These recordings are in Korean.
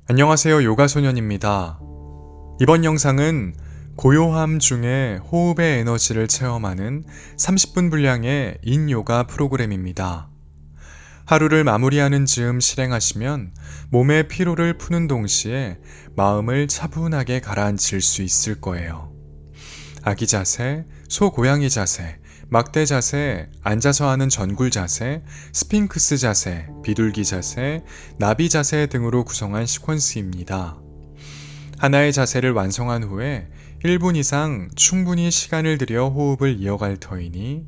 안녕하세요. 요가소년입니다. 이번 영상은 고요함 중에 호흡의 에너지를 체험하는 30분 분량의 인요가 프로그램입니다. 하루를 마무리하는 즈음 실행하시면 몸의 피로를 푸는 동시에 마음을 차분하게 가라앉힐 수 있을 거예요. 아기 자세, 소고양이 자세, 막대 자세, 앉아서 하는 전굴 자세, 스핑크스 자세, 비둘기 자세, 나비 자세 등으로 구성한 시퀀스입니다. 하나의 자세를 완성한 후에 1분 이상 충분히 시간을 들여 호흡을 이어갈 터이니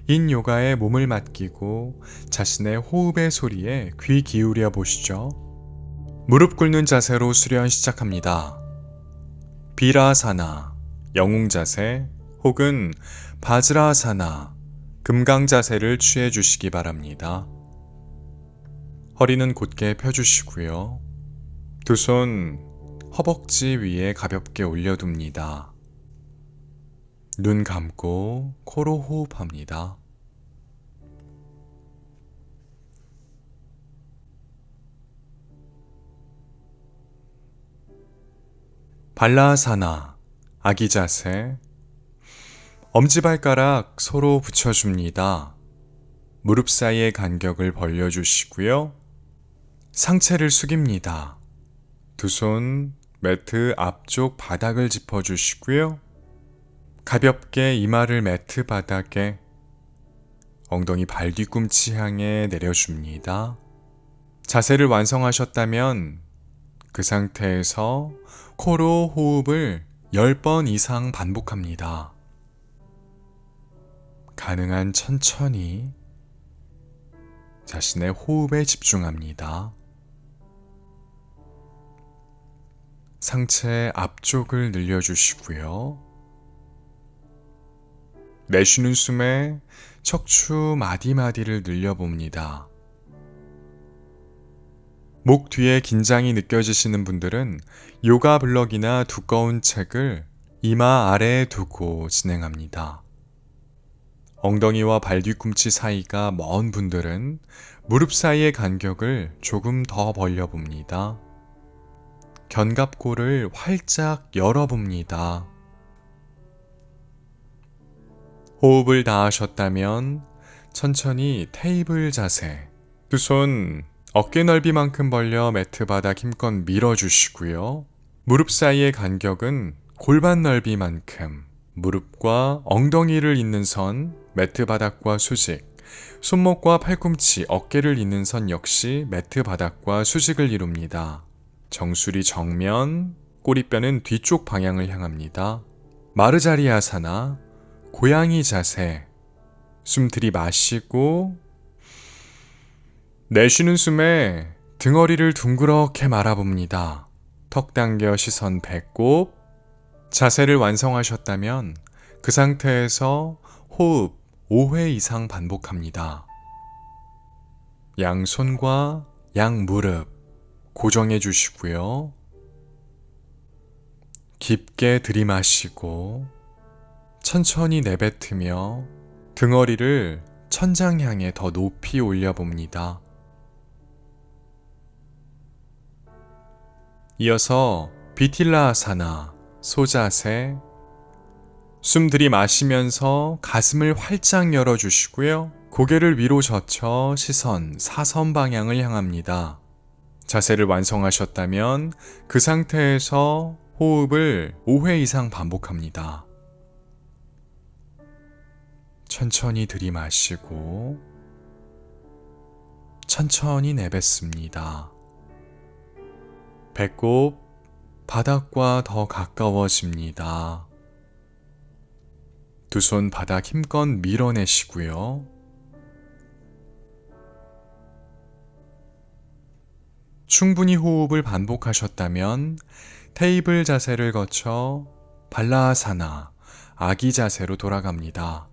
인 요가에 몸을 맡기고 자신의 호흡의 소리에 귀 기울여 보시죠. 무릎 꿇는 자세로 수련 시작합니다. 비라사나, 영웅 자세 혹은 바즈라사나, 금강 자세를 취해 주시기 바랍니다. 허리는 곧게 펴주시고요. 두 손 허벅지 위에 가볍게 올려둡니다. 눈 감고 코로 호흡합니다. 발라사나, 아기 자세. 엄지발가락 서로 붙여줍니다. 무릎 사이의 간격을 벌려주시고요. 상체를 숙입니다. 두 손 매트 앞쪽 바닥을 짚어주시고요. 가볍게 이마를 매트 바닥에, 엉덩이 발 뒤꿈치 향해 내려줍니다. 자세를 완성하셨다면 그 상태에서 코로 호흡을 10번 이상 반복합니다. 가능한 천천히 자신의 호흡에 집중합니다. 상체 앞쪽을 늘려주시고요. 내쉬는 숨에 척추 마디마디를 늘려봅니다. 목 뒤에 긴장이 느껴지시는 분들은 요가 블럭이나 두꺼운 책을 이마 아래에 두고 진행합니다. 엉덩이와 발 뒤꿈치 사이가 먼 분들은 무릎 사이의 간격을 조금 더 벌려봅니다. 견갑골을 활짝 열어봅니다. 호흡을 다 하셨다면 천천히 테이블 자세, 두 손 어깨 넓이만큼 벌려 매트 바닥 힘껏 밀어주시고요. 무릎 사이의 간격은 골반 넓이만큼, 무릎과 엉덩이를 잇는 선, 매트 바닥과 수직, 손목과 팔꿈치, 어깨를 잇는 선 역시 매트 바닥과 수직을 이룹니다. 정수리 정면, 꼬리뼈는 뒤쪽 방향을 향합니다. 마르자리아사나, 고양이 자세. 숨 들이마시고 내쉬는 숨에 등허리를 둥그렇게 말아봅니다. 턱 당겨 시선 배꼽. 자세를 완성하셨다면 그 상태에서 호흡 5회 이상 반복합니다. 양손과 양무릎 고정해 주시고요. 깊게 들이마시고 천천히 내뱉으며 등허리를 천장 향해 더 높이 올려봅니다. 이어서 비틸라아사나, 소자세. 숨 들이마시면서 가슴을 활짝 열어주시고요. 고개를 위로 젖혀 시선 사선 방향을 향합니다. 자세를 완성하셨다면 그 상태에서 호흡을 5회 이상 반복합니다. 천천히 들이마시고 천천히 내뱉습니다. 배꼽 바닥과 더 가까워집니다. 두 손 바닥 힘껏 밀어내시고요. 충분히 호흡을 반복하셨다면 테이블 자세를 거쳐 발라아사나, 아기 자세로 돌아갑니다.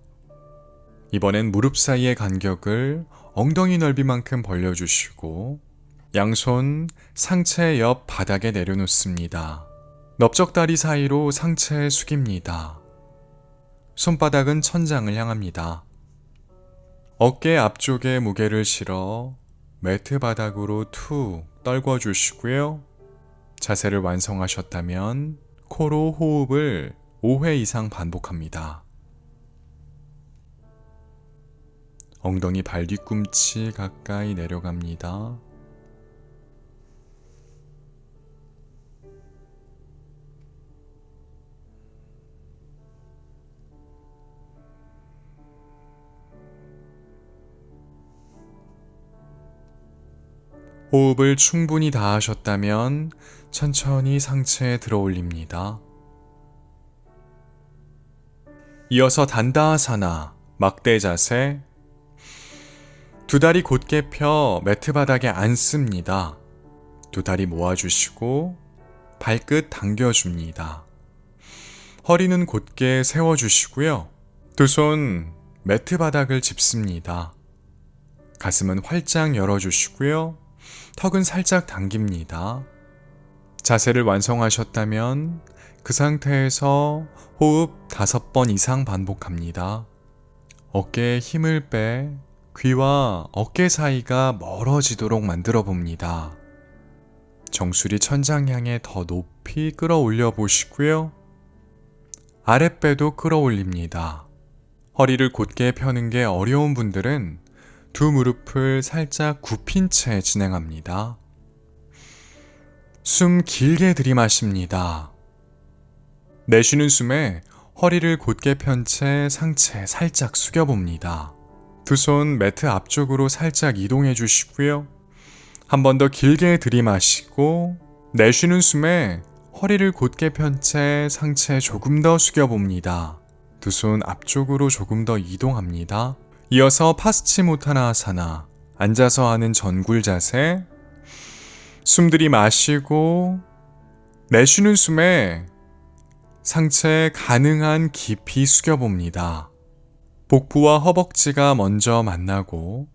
이번엔 무릎 사이의 간격을 엉덩이 넓이만큼 벌려주시고 양손 상체 옆 바닥에 내려놓습니다. 넓적다리 사이로 상체 숙입니다. 손바닥은 천장을 향합니다. 어깨 앞쪽에 무게를 실어 매트 바닥으로 툭 떨궈 주시고요. 자세를 완성하셨다면 코로 호흡을 5회 이상 반복합니다. 엉덩이 발 뒤꿈치 가까이 내려갑니다. 호흡을 충분히 다 하셨다면 천천히 상체에 들어 올립니다. 이어서 단다아사나, 막대 자세. 두 다리 곧게 펴 매트 바닥에 앉습니다. 두 다리 모아주시고 발끝 당겨줍니다. 허리는 곧게 세워주시고요. 두 손 매트 바닥을 짚습니다. 가슴은 활짝 열어주시고요. 턱은 살짝 당깁니다. 자세를 완성하셨다면 그 상태에서 호흡 5번 이상 반복합니다. 어깨에 힘을 빼 귀와 어깨 사이가 멀어지도록 만들어 봅니다. 정수리 천장 향해 더 높이 끌어올려 보시고요. 아랫배도 끌어올립니다. 허리를 곧게 펴는 게 어려운 분들은 두 무릎을 살짝 굽힌 채 진행합니다. 숨 길게 들이마십니다. 내쉬는 숨에 허리를 곧게 편 채 상체 살짝 숙여봅니다. 두 손 매트 앞쪽으로 살짝 이동해 주시고요. 한 번 더 길게 들이마시고 내쉬는 숨에 허리를 곧게 편 채 상체 조금 더 숙여봅니다. 두 손 앞쪽으로 조금 더 이동합니다. 이어서 파스치모타나아사나, 앉아서 하는 전굴 자세. 숨 들이마시고 내쉬는 숨에 상체 가능한 깊이 숙여봅니다. 복부와 허벅지가 먼저 만나고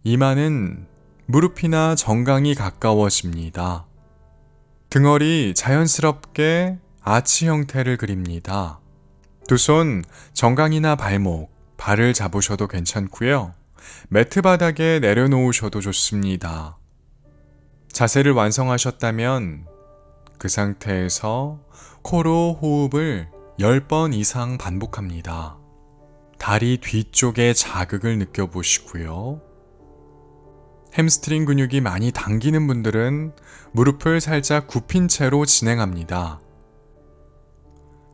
이마는 무릎이나 정강이 가까워집니다. 등허리 자연스럽게 아치 형태를 그립니다. 두 손 정강이나 발목, 발을 잡으셔도 괜찮고요. 매트 바닥에 내려놓으셔도 좋습니다. 자세를 완성하셨다면 그 상태에서 코로 호흡을 10번 이상 반복합니다. 다리 뒤쪽에 자극을 느껴보시고요. 햄스트링 근육이 많이 당기는 분들은 무릎을 살짝 굽힌 채로 진행합니다.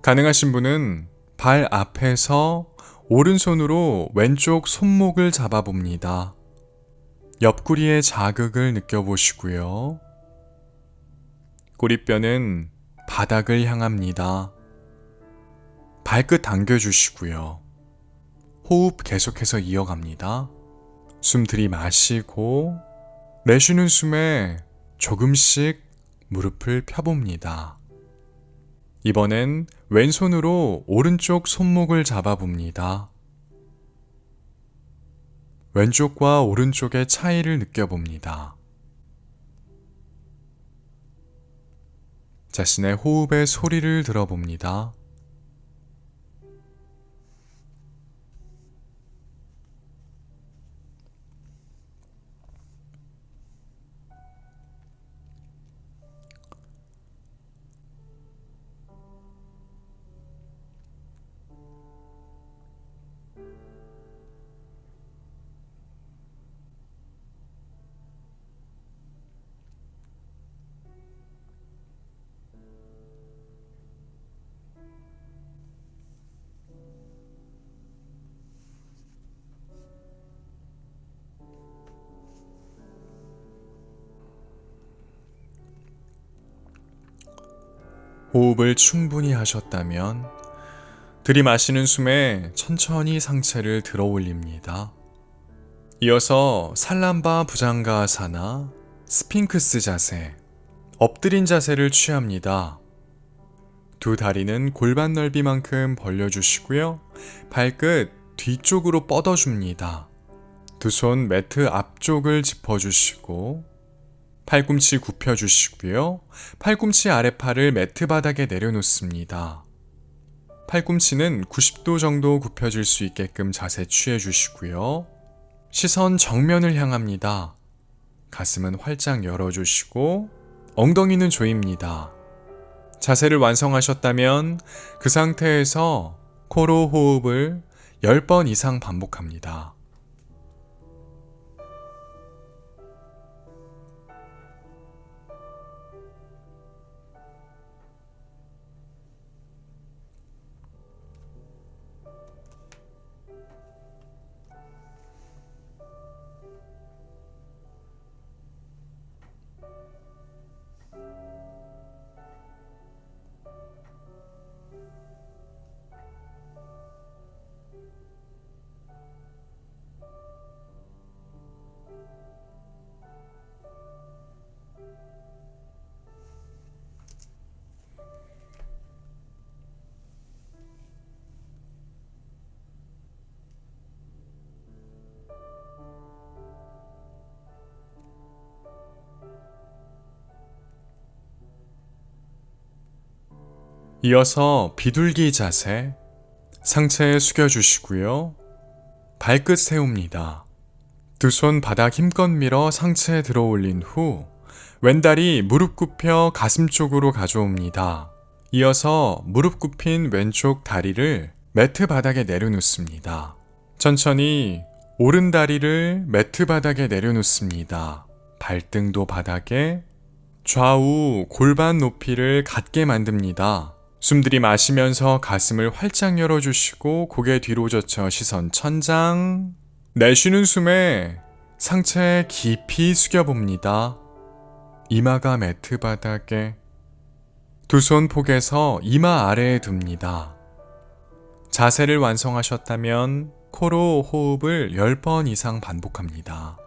가능하신 분은 발 앞에서 오른손으로 왼쪽 손목을 잡아봅니다. 옆구리에 자극을 느껴보시고요. 꼬리뼈는 바닥을 향합니다. 발끝 당겨주시고요. 호흡 계속해서 이어갑니다. 숨 들이마시고 내쉬는 숨에 조금씩 무릎을 펴봅니다. 이번엔 왼손으로 오른쪽 손목을 잡아봅니다. 왼쪽과 오른쪽의 차이를 느껴봅니다. 자신의 호흡의 소리를 들어봅니다. 호흡을 충분히 하셨다면 들이마시는 숨에 천천히 상체를 들어 올립니다. 이어서 살람바 부장가아사나, 스핑크스 자세, 엎드린 자세를 취합니다. 두 다리는 골반 넓이만큼 벌려주시고요. 발끝 뒤쪽으로 뻗어줍니다. 두 손 매트 앞쪽을 짚어주시고 팔꿈치 굽혀주시고요. 팔꿈치 아랫팔을 매트 바닥에 내려놓습니다. 팔꿈치는 90도 정도 굽혀질 수 있게끔 자세 취해주시고요. 시선 정면을 향합니다. 가슴은 활짝 열어주시고 엉덩이는 조입니다. 자세를 완성하셨다면 그 상태에서 코로 호흡을 10번 이상 반복합니다. 이어서 비둘기 자세, 상체 숙여주시고요. 발끝 세웁니다. 두 손 바닥 힘껏 밀어 상체에 들어 올린 후 왼다리 무릎 굽혀 가슴 쪽으로 가져옵니다. 이어서 무릎 굽힌 왼쪽 다리를 매트 바닥에 내려놓습니다. 천천히 오른 다리를 매트 바닥에 내려놓습니다. 발등도 바닥에, 좌우 골반 높이를 같게 만듭니다. 숨 들이마시면서 가슴을 활짝 열어주시고 고개 뒤로 젖혀 시선 천장. 내쉬는 숨에 상체 깊이 숙여봅니다. 이마가 매트 바닥에, 두 손 폭에서 이마 아래에 둡니다. 자세를 완성하셨다면 코로 호흡을 10번 이상 반복합니다.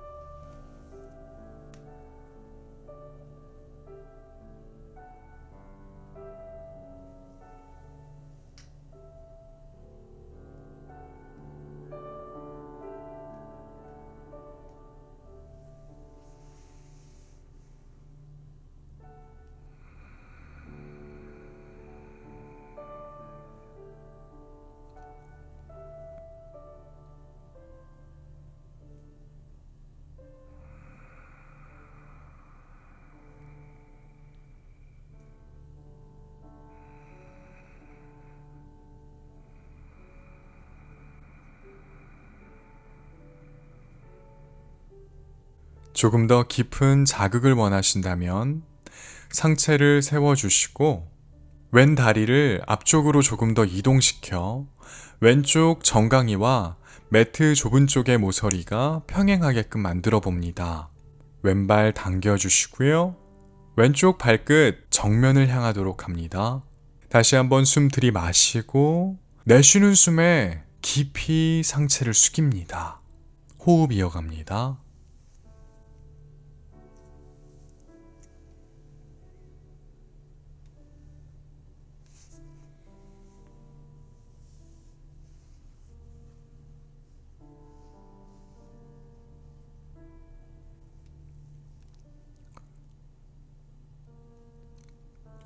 조금 더 깊은 자극을 원하신다면 상체를 세워주시고 왼 다리를 앞쪽으로 조금 더 이동시켜 왼쪽 정강이와 매트 좁은 쪽의 모서리가 평행하게끔 만들어 봅니다. 왼발 당겨주시고요. 왼쪽 발끝 정면을 향하도록 합니다. 다시 한번 숨 들이마시고 내쉬는 숨에 깊이 상체를 숙입니다. 호흡 이어갑니다.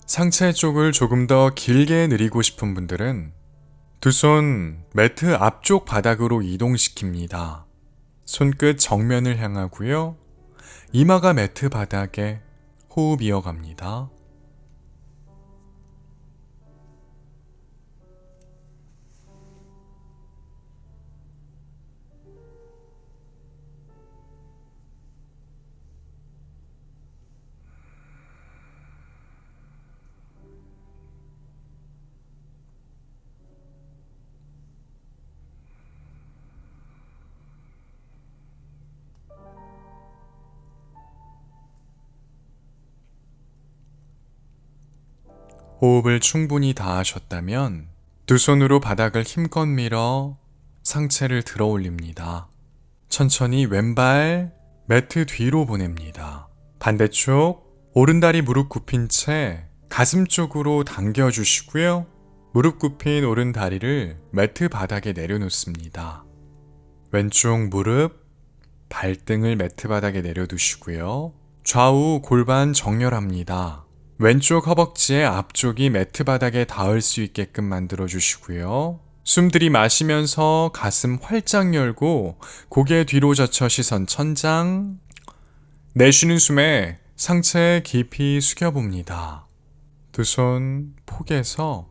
상체 쪽을 조금 더 길게 늘리고 싶은 분들은 두 손 매트 앞쪽 바닥으로 이동시킵니다. 손끝 정면을 향하고요. 이마가 매트 바닥에, 호흡 이어갑니다. 호흡을 충분히 다 하셨다면 두 손으로 바닥을 힘껏 밀어 상체를 들어 올립니다. 천천히 왼발 매트 뒤로 보냅니다. 반대쪽 오른다리 무릎 굽힌 채 가슴 쪽으로 당겨주시고요. 무릎 굽힌 오른다리를 매트 바닥에 내려놓습니다. 왼쪽 무릎, 발등을 매트 바닥에 내려두시고요. 좌우 골반 정렬합니다. 왼쪽 허벅지의 앞쪽이 매트 바닥에 닿을 수 있게끔 만들어 주시고요. 숨 들이마시면서 가슴 활짝 열고 고개 뒤로 젖혀 시선 천장. 내쉬는 숨에 상체 깊이 숙여봅니다. 두 손 폭에서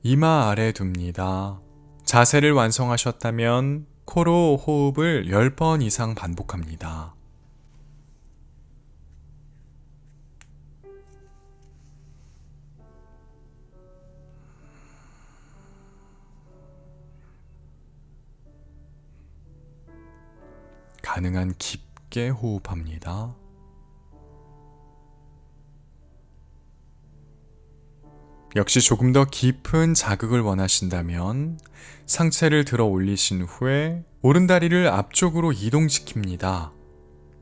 이마 아래 둡니다. 자세를 완성하셨다면 코로 호흡을 10번 이상 반복합니다. 가능한 깊게 호흡합니다. 역시 조금 더 깊은 자극을 원하신다면 상체를 들어 올리신 후에 오른다리를 앞쪽으로 이동시킵니다.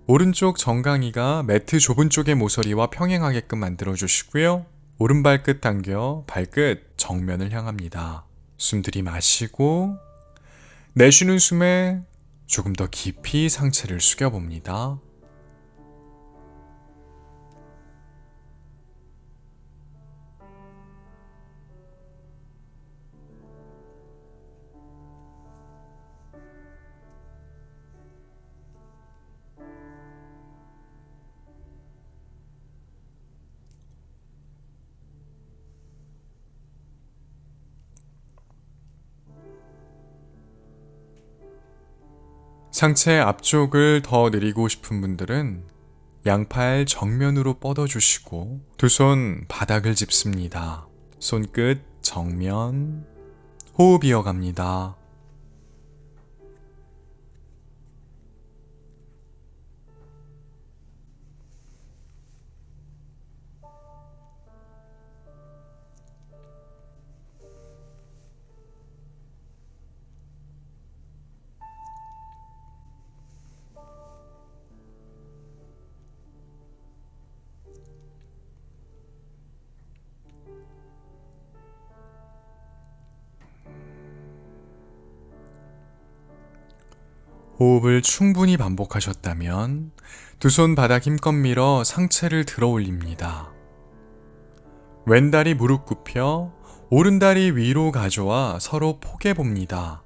오른쪽 정강이가 매트 좁은 쪽의 모서리와 평행하게끔 만들어 주시고요. 오른발끝 당겨 발끝 정면을 향합니다. 숨 들이마시고 내쉬는 숨에 조금 더 깊이 상체를 숙여봅니다. 상체 앞쪽을 더 내리고 싶은 분들은 양팔 정면으로 뻗어주시고 두 손 바닥을 짚습니다. 손끝 정면, 호흡 이어갑니다. 호흡을 충분히 반복하셨다면 두 손 바닥 힘껏 밀어 상체를 들어 올립니다. 왼다리 무릎 굽혀 오른다리 위로 가져와 서로 포개 봅니다.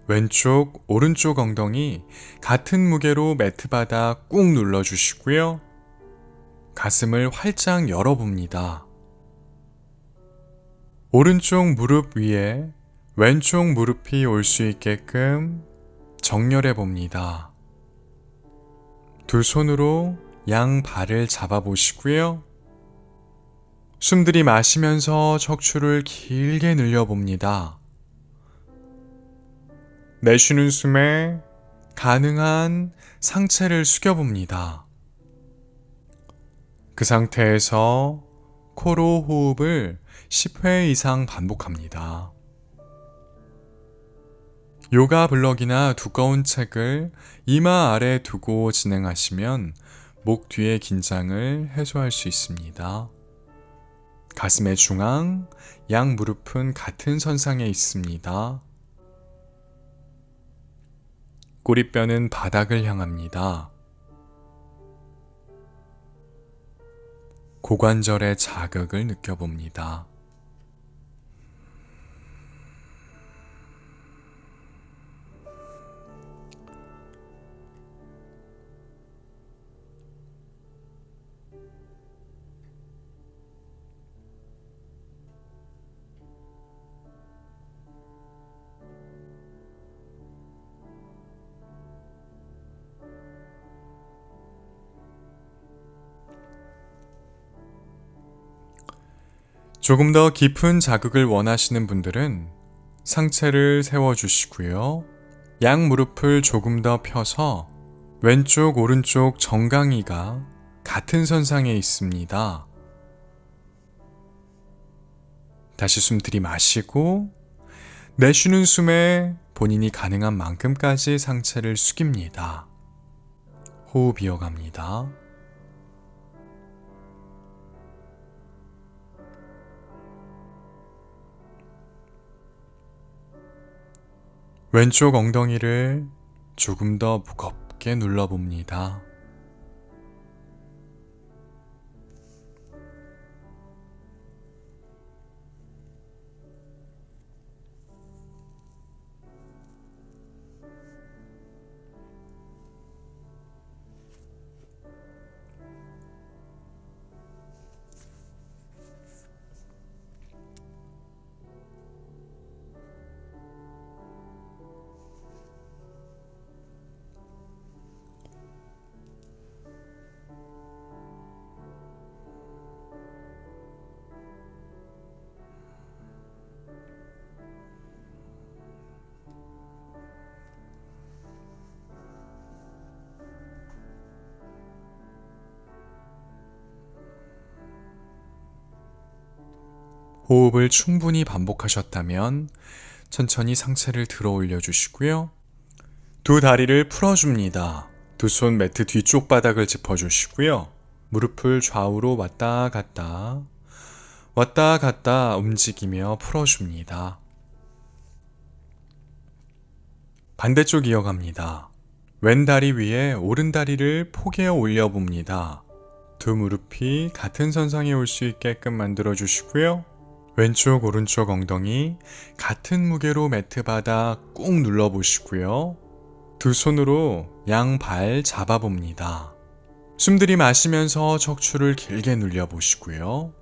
왼쪽, 오른쪽 엉덩이 같은 무게로 매트 바닥 꾹 눌러주시고요. 가슴을 활짝 열어봅니다. 오른쪽 무릎 위에 왼쪽 무릎이 올 수 있게끔 정렬해 봅니다. 두 손으로 양 발을 잡아 보시고요. 숨 들이마시면서 척추를 길게 늘려봅니다. 내쉬는 숨에 가능한 상체를 숙여봅니다. 그 상태에서 코로 호흡을 10회 이상 반복합니다. 요가 블럭이나 두꺼운 책을 이마 아래 두고 진행하시면 목 뒤의 긴장을 해소할 수 있습니다. 가슴의 중앙, 양 무릎은 같은 선상에 있습니다. 꼬리뼈는 바닥을 향합니다. 고관절의 자극을 느껴봅니다. 조금 더 깊은 자극을 원하시는 분들은 상체를 세워주시고요. 양 무릎을 조금 더 펴서 왼쪽, 오른쪽 정강이가 같은 선상에 있습니다. 다시 숨 들이마시고 내쉬는 숨에 본인이 가능한 만큼까지 상체를 숙입니다. 호흡 이어갑니다. 왼쪽 엉덩이를 조금 더 무겁게 눌러봅니다. 호흡을 충분히 반복하셨다면 천천히 상체를 들어 올려 주시고요. 두 다리를 풀어줍니다. 두 손 매트 뒤쪽 바닥을 짚어주시고요. 무릎을 좌우로 왔다 갔다 움직이며 풀어줍니다. 반대쪽 이어갑니다. 왼다리 위에 오른다리를 포개어 올려봅니다. 두 무릎이 같은 선상에 올 수 있게끔 만들어 주시고요. 왼쪽 오른쪽 엉덩이 같은 무게로 매트 바닥 꾹 눌러 보시고요. 두 손으로 양발 잡아봅니다. 숨 들이마시면서 척추를 길게 눌려 보시고요.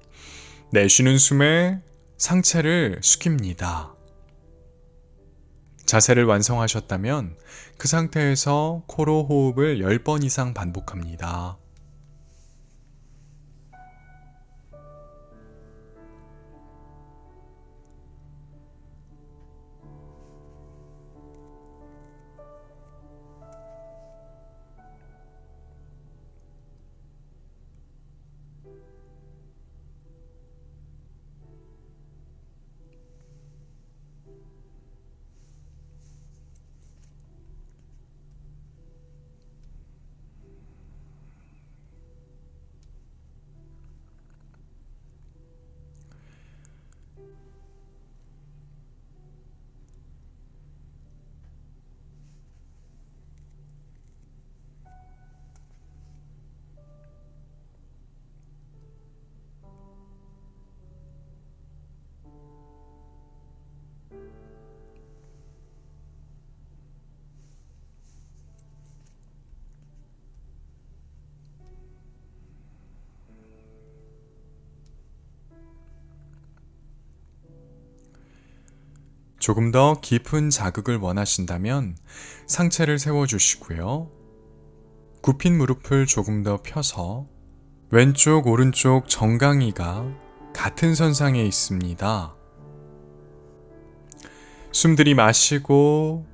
내쉬는 숨에 상체를 숙입니다. 자세를 완성하셨다면 그 상태에서 코로 호흡을 10번 이상 반복합니다. 조금 더 깊은 자극을 원하신다면 상체를 세워주시고요. 굽힌 무릎을 조금 더 펴서 왼쪽 오른쪽 정강이가 같은 선상에 있습니다. 숨 들이마시고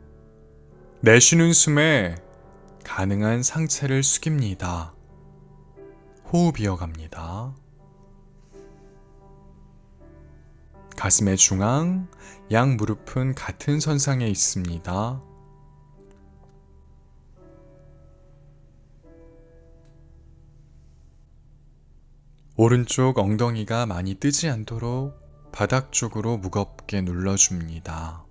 내쉬는 숨에 가능한 상체를 숙입니다. 호흡 이어갑니다. 가슴의 중앙, 양 무릎은 같은 선상에 있습니다. 오른쪽 엉덩이가 많이 뜨지 않도록 바닥 쪽으로 무겁게 눌러줍니다.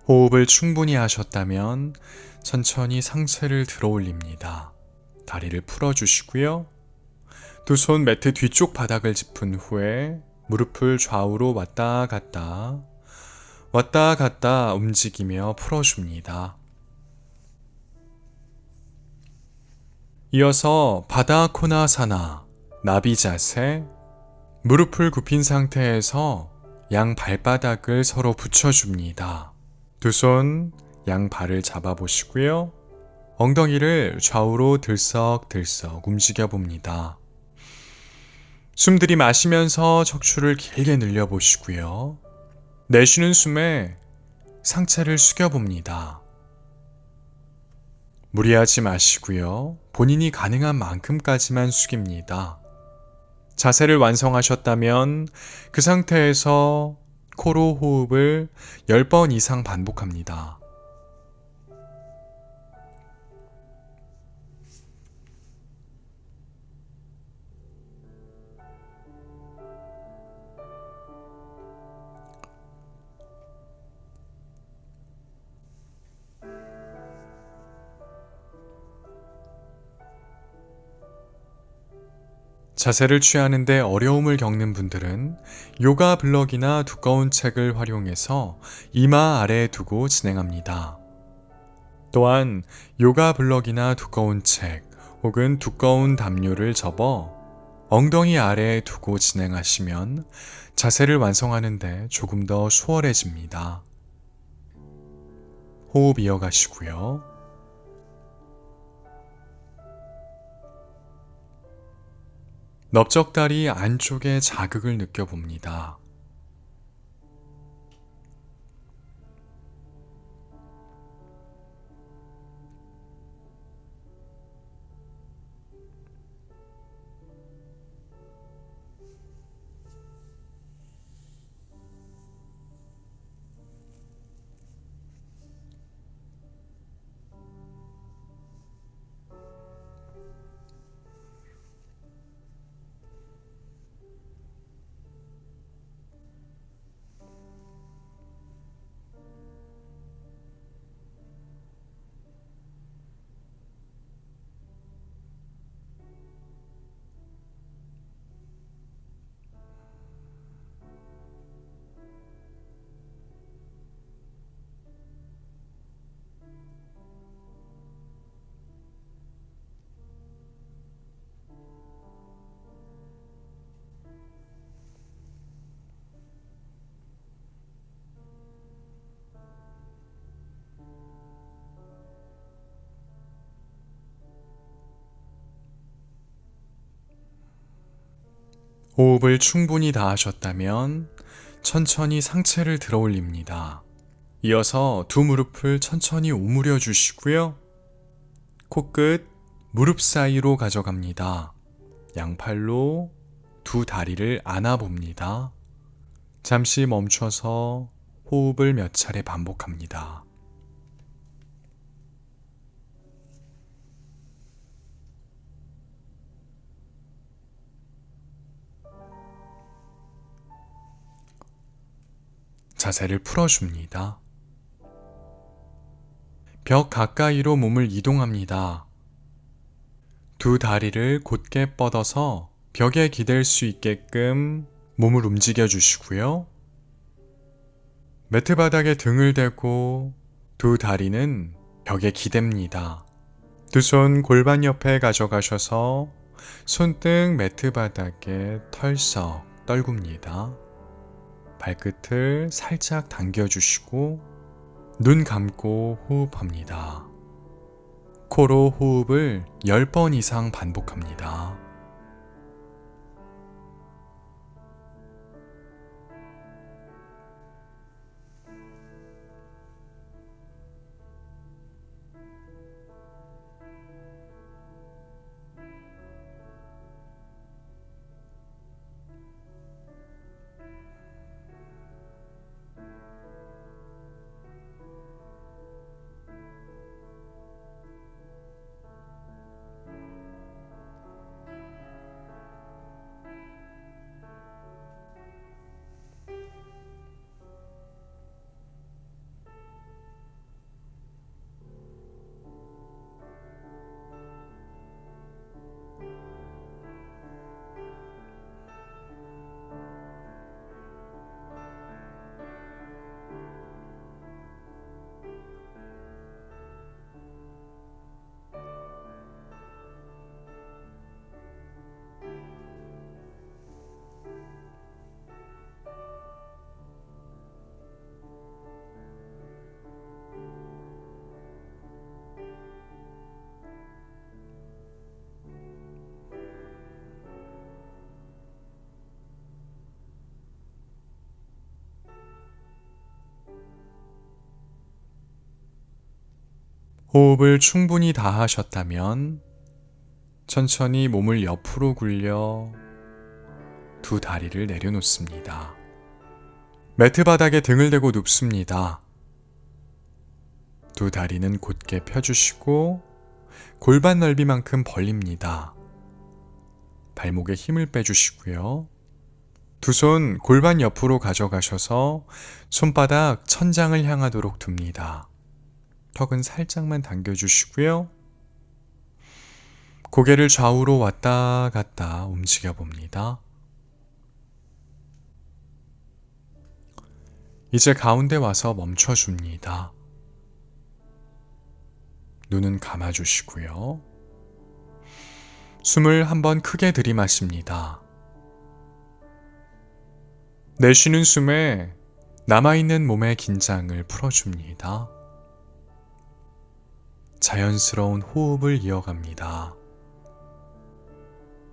호흡을 충분히 하셨다면 천천히 상체를 들어 올립니다. 다리를 풀어주시고요. 두 손 매트 뒤쪽 바닥을 짚은 후에 무릎을 좌우로 왔다 갔다 움직이며 풀어줍니다. 이어서 바다 코나사나, 나비 자세, 무릎을 굽힌 상태에서 양 발바닥을 서로 붙여줍니다. 두 손 양발을 잡아보시고요. 엉덩이를 좌우로 들썩들썩 움직여 봅니다. 숨 들이마시면서 척추를 길게 늘려보시고요. 내쉬는 숨에 상체를 숙여봅니다. 무리하지 마시고요. 본인이 가능한 만큼까지만 숙입니다. 자세를 완성하셨다면 그 상태에서 코로 호흡을 10번 이상 반복합니다. 자세를 취하는데 어려움을 겪는 분들은 요가 블럭이나 두꺼운 책을 활용해서 이마 아래에 두고 진행합니다. 또한 요가 블럭이나 두꺼운 책 혹은 두꺼운 담요를 접어 엉덩이 아래에 두고 진행하시면 자세를 완성하는데 조금 더 수월해집니다. 호흡 이어가시고요. 넓적다리 안쪽에 자극을 느껴봅니다. 호흡을 충분히 다 하셨다면 천천히 상체를 들어 올립니다. 이어서 두 무릎을 천천히 오므려 주시고요. 코끝, 무릎 사이로 가져갑니다. 양팔로 두 다리를 안아봅니다. 잠시 멈춰서 호흡을 몇 차례 반복합니다. 자세를 풀어줍니다. 벽 가까이로 몸을 이동합니다. 두 다리를 곧게 뻗어서 벽에 기댈 수 있게끔 몸을 움직여 주시고요. 매트 바닥에 등을 대고 두 다리는 벽에 기댑니다. 두 손 골반 옆에 가져가셔서 손등 매트 바닥에 털썩 떨굽니다. 발끝을 살짝 당겨주시고 눈 감고 호흡합니다. 코로 호흡을 10번 이상 반복합니다. 호흡을 충분히 다 하셨다면 천천히 몸을 옆으로 굴려 두 다리를 내려놓습니다. 매트 바닥에 등을 대고 눕습니다. 두 다리는 곧게 펴주시고 골반 넓이만큼 벌립니다. 발목에 힘을 빼주시고요. 두 손 골반 옆으로 가져가셔서 손바닥 천장을 향하도록 둡니다. 턱은 살짝만 당겨주시고요. 고개를 좌우로 왔다 갔다 움직여 봅니다. 이제 가운데 와서 멈춰줍니다. 눈은 감아주시고요. 숨을 한번 크게 들이마십니다. 내쉬는 숨에 남아있는 몸의 긴장을 풀어줍니다. 자연스러운 호흡을 이어갑니다.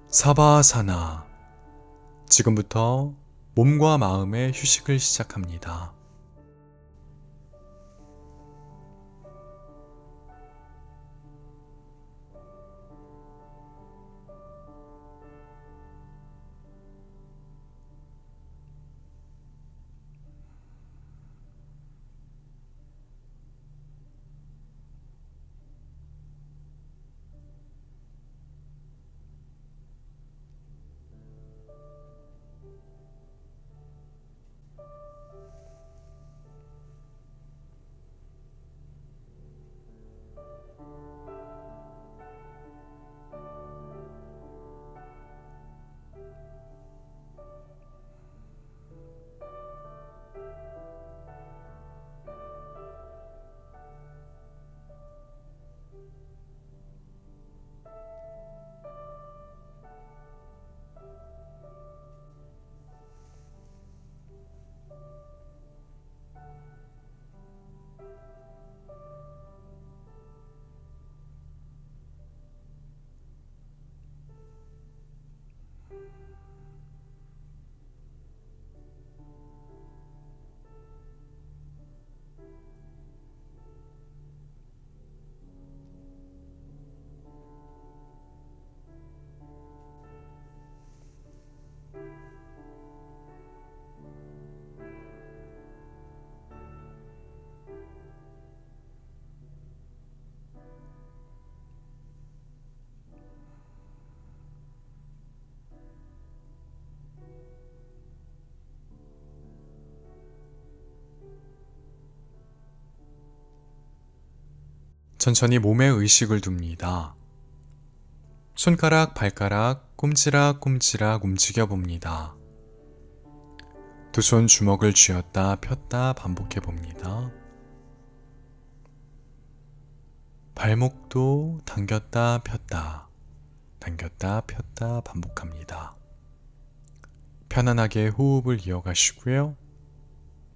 사바사나. 지금부터 몸과 마음의 휴식을 시작합니다. 천천히 몸에 의식을 둡니다. 손가락, 발가락 꼼지락꼼지락 움직여 봅니다. 두 손 주먹을 쥐었다 폈다 반복해 봅니다. 발목도 당겼다 폈다, 당겼다 폈다 반복합니다. 편안하게 호흡을 이어가시고요.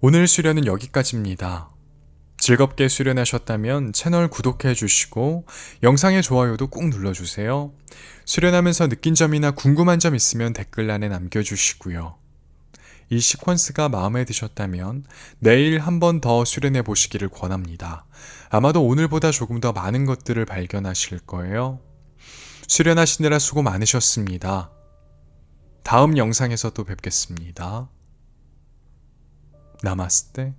오늘 수련은 여기까지입니다. 즐겁게 수련하셨다면 채널 구독해 주시고 영상의 좋아요도 꾹 눌러주세요. 수련하면서 느낀 점이나 궁금한 점 있으면 댓글란에 남겨주시고요. 이 시퀀스가 마음에 드셨다면 내일 한 번 더 수련해 보시기를 권합니다. 아마도 오늘보다 조금 더 많은 것들을 발견하실 거예요. 수련하시느라 수고 많으셨습니다. 다음 영상에서 또 뵙겠습니다. 나마스테.